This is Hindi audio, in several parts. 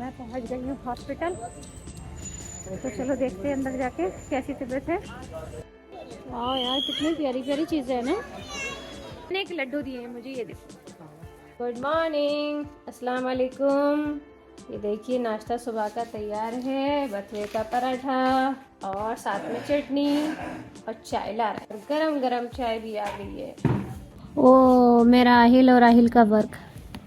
मैं पहुंच गई हूँ हॉस्पिटल। तो चलो देखते हैं अंदर जाके कैसी तबीयत है। वाह यार कितनी प्यारी प्यारी चीज़ें है ना। मैंने एक लड्डू दिए हैं मुझे, ये देखो। गुड मॉर्निंग, अस्सलाम वालेकुम। ये देखिए नाश्ता सुबह का तैयार है, बथुए का पराठा और साथ में चटनी और चाय ला रहा है। गरम गरम चाय भी आ गई है। ओ मेरा आहिल और आहिल का वर्क,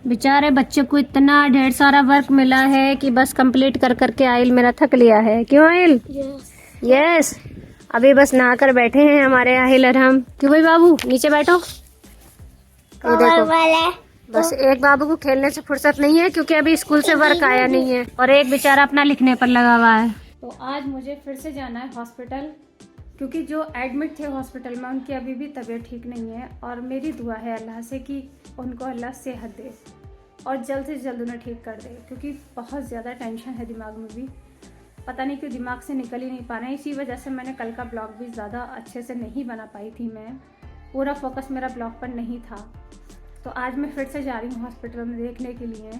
बेचारे बच्चे को इतना ढेर सारा वर्क मिला है कि बस कंप्लीट कर करके आहिल मेरा थक लिया है। क्यों आहिल? यस अभी बस नहा कर बैठे हैं हमारे आहिल और हम। क्यों भाई बाबू नीचे बैठो। ये देखो बस एक बाबू को खेलने से फुर्सत नहीं है क्योंकि अभी स्कूल से वर्क आया नहीं है और एक बेचारा अपना लिखने पर लगा हुआ है। तो आज मुझे फिर से जाना है हॉस्पिटल क्योंकि जो एडमिट थे हॉस्पिटल में उनकी अभी भी तबीयत ठीक नहीं है और मेरी दुआ है अल्लाह से कि उनको अल्लाह सेहत दे और जल्द से जल्द उन्हें ठीक कर दे क्योंकि बहुत ज़्यादा टेंशन है दिमाग में भी। पता नहीं क्यों दिमाग से निकल ही नहीं पा रहे हैं। इसी वजह से मैंने कल का ब्लॉग भी ज़्यादा अच्छे से नहीं बना पाई थी। मैं पूरा फोकस मेरा ब्लॉग पर नहीं था। तो आज मैं फिर से जा रही हूँ हॉस्पिटल में देखने के लिए।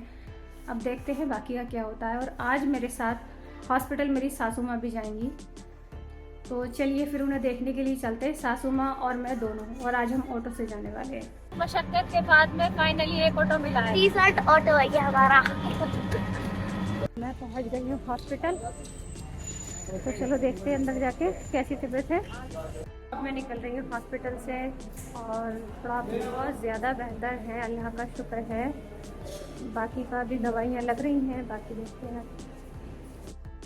अब देखते हैं बाकी का क्या होता है। और आज मेरे साथ हॉस्पिटल मेरी सासू माँ भी जाएंगी। तो चलिए फिर उन्हें देखने के लिए चलते हैं, सासू माँ और मैं दोनों। और आज हम ऑटो से जाने वाले हैं। मशक्कत के बाद में फाइनली एक ऑटो मिला है। 30 ऑटो है हमारा। मैं पहुँच गई हूँ हॉस्पिटल। तो चलो देखते हैं अंदर जाके कैसी तबीयत है। अब मैं निकल रही हूँ हॉस्पिटल से और थोड़ा बहुत ज़्यादा बेहतर है, अल्लाह का शुक्र है। बाकी का भी दवाइयाँ लग रही हैं, बाकी देखते हैं।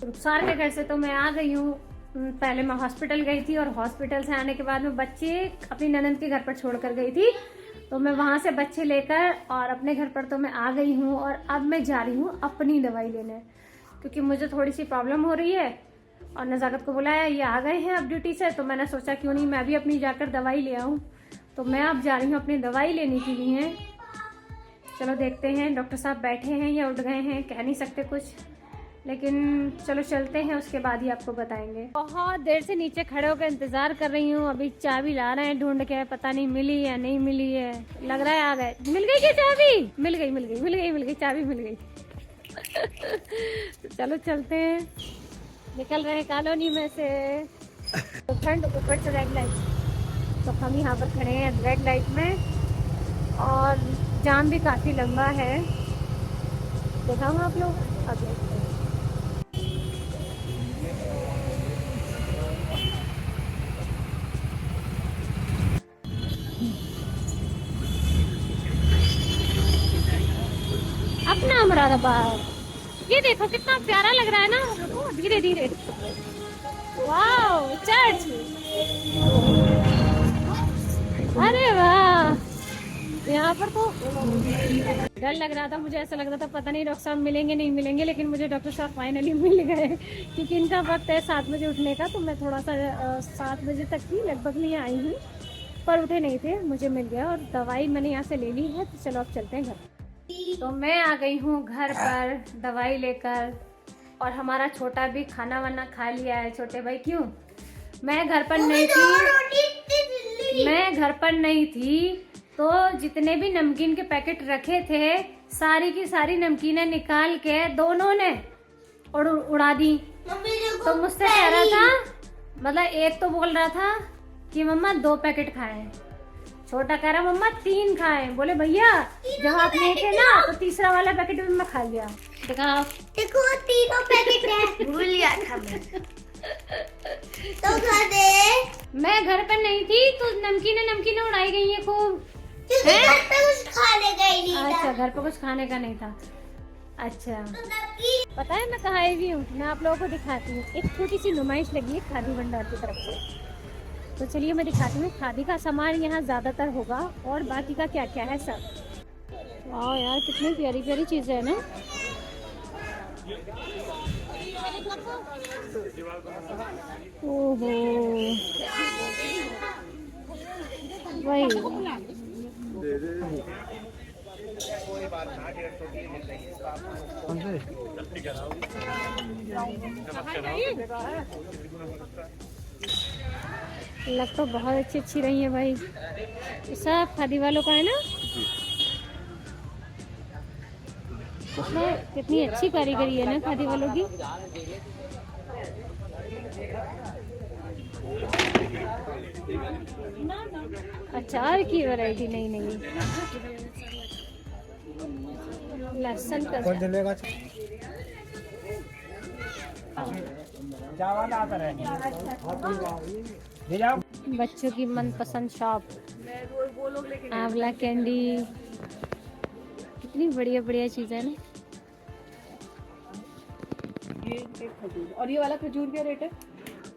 रुखसार के घर से तो मैं आ गई हूँ। पहले मैं हॉस्पिटल गई थी और हॉस्पिटल से आने के बाद में बच्चे अपनी ननद के घर पर छोड़ कर गई थी। तो मैं वहाँ से बच्चे लेकर और अपने घर पर तो मैं आ गई हूँ और अब मैं जा रही हूँ अपनी दवाई लेने क्योंकि मुझे थोड़ी सी प्रॉब्लम हो रही है। और नज़ाकत को बुलाया, ये आ गए हैं अब ड्यूटी से, तो मैंने सोचा क्यों नहीं मैं भी अपनी जाकर दवाई ले आऊँ। तो मैं अब जा रही हूँ अपनी दवाई लेने के लिए। चलो देखते हैं, डॉक्टर साहब बैठे हैं या उठ गए हैं, कह नहीं सकते कुछ, लेकिन चलो चलते हैं, उसके बाद ही आपको बताएंगे। बहुत देर से नीचे खड़े होकर इंतज़ार कर रही हूँ। अभी चाबी ला रहे हैं ढूंढ के, पता नहीं मिली या नहीं मिली है। लग रहा है आ गए। मिल गई क्या चाबी? मिल गई मिल गई मिल गई मिल गई, चाबी मिल गई। तो चलो चलते हैं। निकल रहे हैं कॉलोनी में से। तो फ्रंट ऊपर से रेड लाइट, तो हम यहाँ पर खड़े हैं रेड लाइट में और जाम भी काफ़ी लंबा है। देखा हूँ आप लोग। अब देखते हैं। अपना मुरादाबाद, ये देखो कितना प्यारा लग रहा है ना। धीरे धीरे, वाह चर्च, अरे वाह। यहाँ पर तो डर लग रहा था, मुझे ऐसा लग रहा था पता नहीं डॉक्टर साहब मिलेंगे नहीं मिलेंगे, लेकिन मुझे डॉक्टर साहब फाइनली मिल गए क्योंकि इनका वक्त है 7 बजे उठने का। तो मैं थोड़ा सा 7 बजे तक ही लगभग नहीं आई हूँ, पर उठे नहीं थे, मुझे मिल गया और दवाई मैंने यहाँ से ले ली है। तो चलो अब चलते हैं घर। तो मैं आ गई हूँ घर पर दवाई लेकर और हमारा छोटा भी खाना वाना खा लिया है। छोटे भाई क्यों? मैं घर पर नहीं थी, तो जितने भी नमकीन के पैकेट रखे थे सारी की सारी नमकीनें निकाल के दोनों ने उड़ा दी। तो मुझसे कह रहा था, मतलब एक तो बोल रहा था कि मम्मा 2 पैकेट खाए, छोटा कह रहा मम्मा 3 खाए। बोले भैया जब आप नहीं थे ना तो तीसरा वाला पैकेट भी मैं खा लिया। देखो 3 पैकेट है, भूल गया था मैं। तो खा दे। मैं घर पर नहीं थी तो नमकीनें उड़ाई गई है खूब। घर पे कुछ खाने का ही नहीं था। अच्छा घर पे कुछ खाने का नहीं था। अच्छा पता है मैं कहाँ आई हुई हूँ? मैं आप लोगों को दिखाती हूँ। एक छोटी सी नुमाइश लगी है खादी भंडार की तरफ से, तो चलिए मैं दिखाती हूँ। खादी का सामान यहाँ ज़्यादातर होगा और बाकी का क्या क्या है सब। वाह यार कितनी प्यारी प्यारी चीज़ें है ना। ओहो वही लग तो बहुत अच्छी अच्छी रही है भाई। सब खादी वालों का है ना। कितनी अच्छी कारीगरी है ना खादी वालों की। अचार की वैरायटी नई नई, लहसुन का बच्चों की मनपसंद शॉप आंवला कैंडी, कितनी बढ़िया बढ़िया चीजें है ना। और ये वाला खजूर क्या रेट है?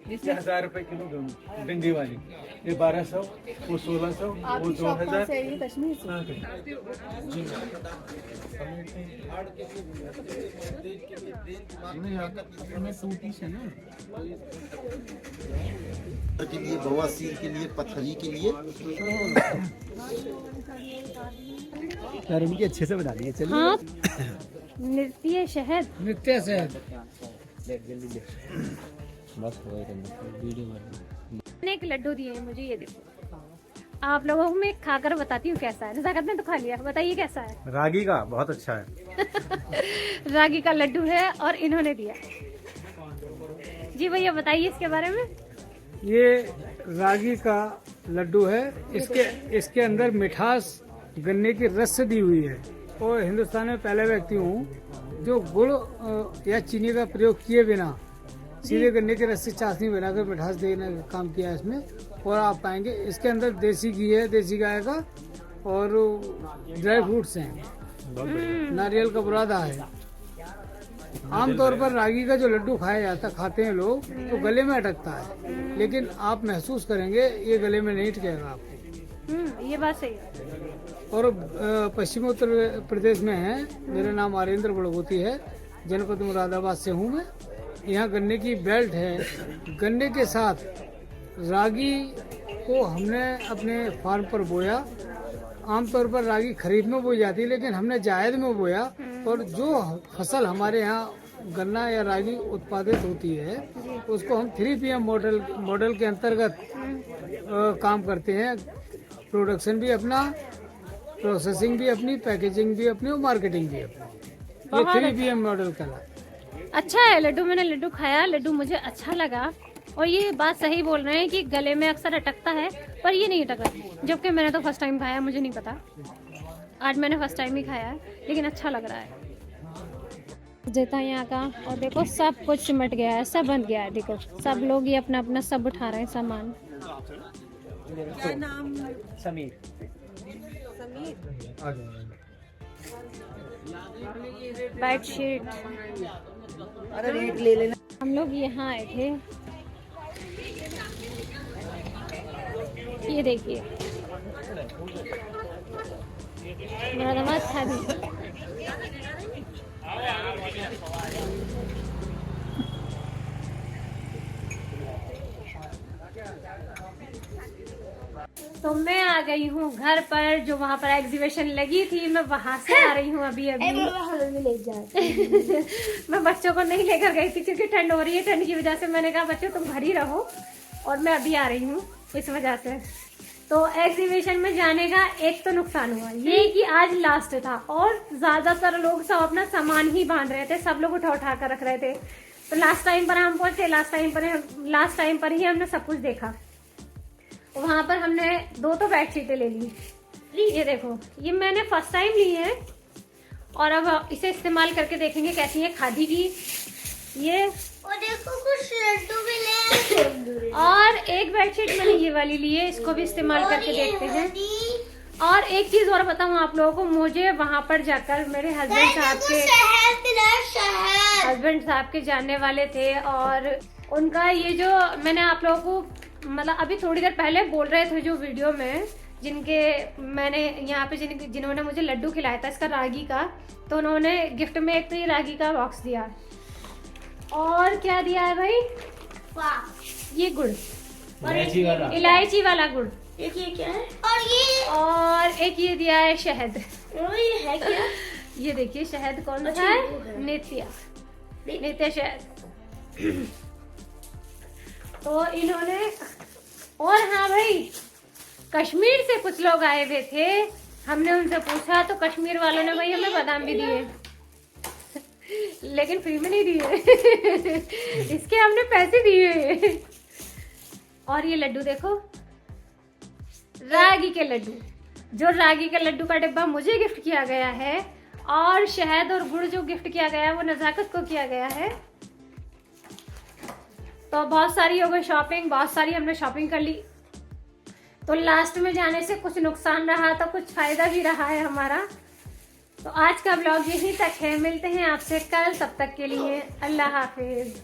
1000 रुपए किलो भिंडी वाली, ये 1200, वो 1600, वो 2000। ये कश्मीर से। के लिए, बवासीर के लिए, पथरी के लिए अच्छे से बना दिए। चलिए हाँ, नृत्य शहद, नित्य से बस मैंने एक लड्डू दिए हैं मुझे, ये देखो। आप लोगों को मैं खाकर बताती हूँ कैसा है। नजाकत ने तो खा लिया, बताइए कैसा है। रागी का बहुत अच्छा है। रागी का लड्डू है और इन्होंने दिया। जी भैया बताइए इसके बारे में। ये रागी का लड्डू है। इसके अंदर मिठास गन्ने की रस से दी हुई है। और हिंदुस्तान में पहला व्यक्ति हूँ जो गुड़ या चीनी का प्रयोग किए बिना सीधे गन्ने के रस से चाशनी बनाकर मिठास देने का काम किया है इसमें। और आप पाएंगे इसके अंदर देसी घी है, देसी गाय का, और ड्राई फ्रूट्स हैं, नारियल का बुरादा है। आमतौर पर रागी का जो लड्डू खाया जाता खाते हैं लोग तो गले में अटकता है, लेकिन आप महसूस करेंगे ये गले में नहीं अटकेगा आपको। ये बात सही है। और पश्चिमी उत्तर प्रदेश में है। मेरा नाम आरेंद्र बड़गोती है, जनपद मुरादाबाद से हूँ मैं। यहाँ गन्ने की बेल्ट है। गन्ने के साथ रागी को हमने अपने फार्म पर बोया। आमतौर पर रागी खरीफ में बोई जाती है, लेकिन हमने जायद में बोया। और जो फसल हमारे यहाँ गन्ना या रागी उत्पादित होती है उसको हम 3PM मॉडल के अंतर्गत काम करते हैं। प्रोडक्शन भी अपना, प्रोसेसिंग भी अपनी, पैकेजिंग भी अपनी और मार्केटिंग भी अपनी। ये 3PM मॉडल का अच्छा है लड्डू। मैंने लड्डू खाया, लड्डू मुझे अच्छा लगा। और ये बात सही बोल रहे हैं कि गले में अक्सर अटकता है, पर ये नहीं अटका। जबकि मैंने तो फर्स्ट टाइम खाया, मुझे नहीं पता। आज मैंने फर्स्ट टाइम ही खाया है, लेकिन अच्छा लग रहा है। जेता यहाँ का, और देखो सब कुछ सिमट गया है, सब बंद गया है। देखो सब लोग ये अपना अपना सब उठा रहे हैं सामान। क्या नाम? समीर। बेडशीट, अरे रेट ले लेना। हम लोग यहाँ आए थे। ये देखिए मुरादाबाद खादी। तो मैं आ गई हूँ घर पर, जो वहाँ पर एग्जीबिशन लगी थी। मैं वहाँ से आ रही हूँ अभी अभी। मैं बच्चों को नहीं लेकर गई थी क्योंकि ठंड हो रही है। ठंड की वजह से मैंने कहा बच्चों तुम घर ही रहो, और मैं अभी आ रही हूँ इस वजह से। तो एग्जीबिशन में जाने का एक तो नुकसान हुआ ये कि आज लास्ट था, और ज्यादातर लोग सब अपना सामान ही बांध रहे थे। सब लोग उठा उठा कर रख रहे थे। तो लास्ट टाइम पर हम पहुंचे, लास्ट टाइम पर ही हमने सब कुछ देखा। वहां पर हमने 2 तो बेडशीटें ले ली। ये देखो, ये मैंने फर्स्ट टाइम ली है, और अब इसे इस्तेमाल करके देखेंगे कैसी है। खादी की ये, और देखो कुछ लड्डू भी ले। और एक बेडशीट मैंने ये वाली ली है, इसको भी इस्तेमाल करके देखते हैं। और एक चीज और बताऊं आप लोगों को, मुझे वहां पर जाकर मेरे हस्बैंड साहब के जानने वाले थे, और उनका ये जो मैंने आप लोगों को मतलब अभी थोड़ी देर पहले बोल रहे थे जो वीडियो में, जिनके मैंने यहाँ पे जिन्होंने मुझे लड्डू खिलाया था इसका रागी का, तो उन्होंने गिफ्ट में एक तो ये रागी का बॉक्स दिया। और क्या दिया है भाई? ये गुड़, इलायची वाला गुड़। ये क्या है? और एक ये दिया है शहद। ये है क्या? ये देखिए शहद कौन सा है? नित्य शहद। तो इन्होंने, और हाँ भाई, कश्मीर से कुछ लोग आए हुए थे। हमने उनसे पूछा तो कश्मीर वालों ने भाई हमें बादाम भी दिए। लेकिन फ्री में नहीं दिए। इसके हमने पैसे दिए। और ये लड्डू देखो, रागी के लड्डू। जो रागी के लड्डू का डिब्बा मुझे गिफ्ट किया गया है और शहद और गुड़ जो गिफ्ट किया गया है वो नजाकत को किया गया है। तो बहुत सारी हो गई शॉपिंग, बहुत सारी हमने शॉपिंग कर ली। तो लास्ट में जाने से कुछ नुकसान रहा तो कुछ फायदा भी रहा है हमारा। तो आज का ब्लॉग यहीं तक है, मिलते हैं आपसे कल, तब तक के लिए अल्लाह हाफिज।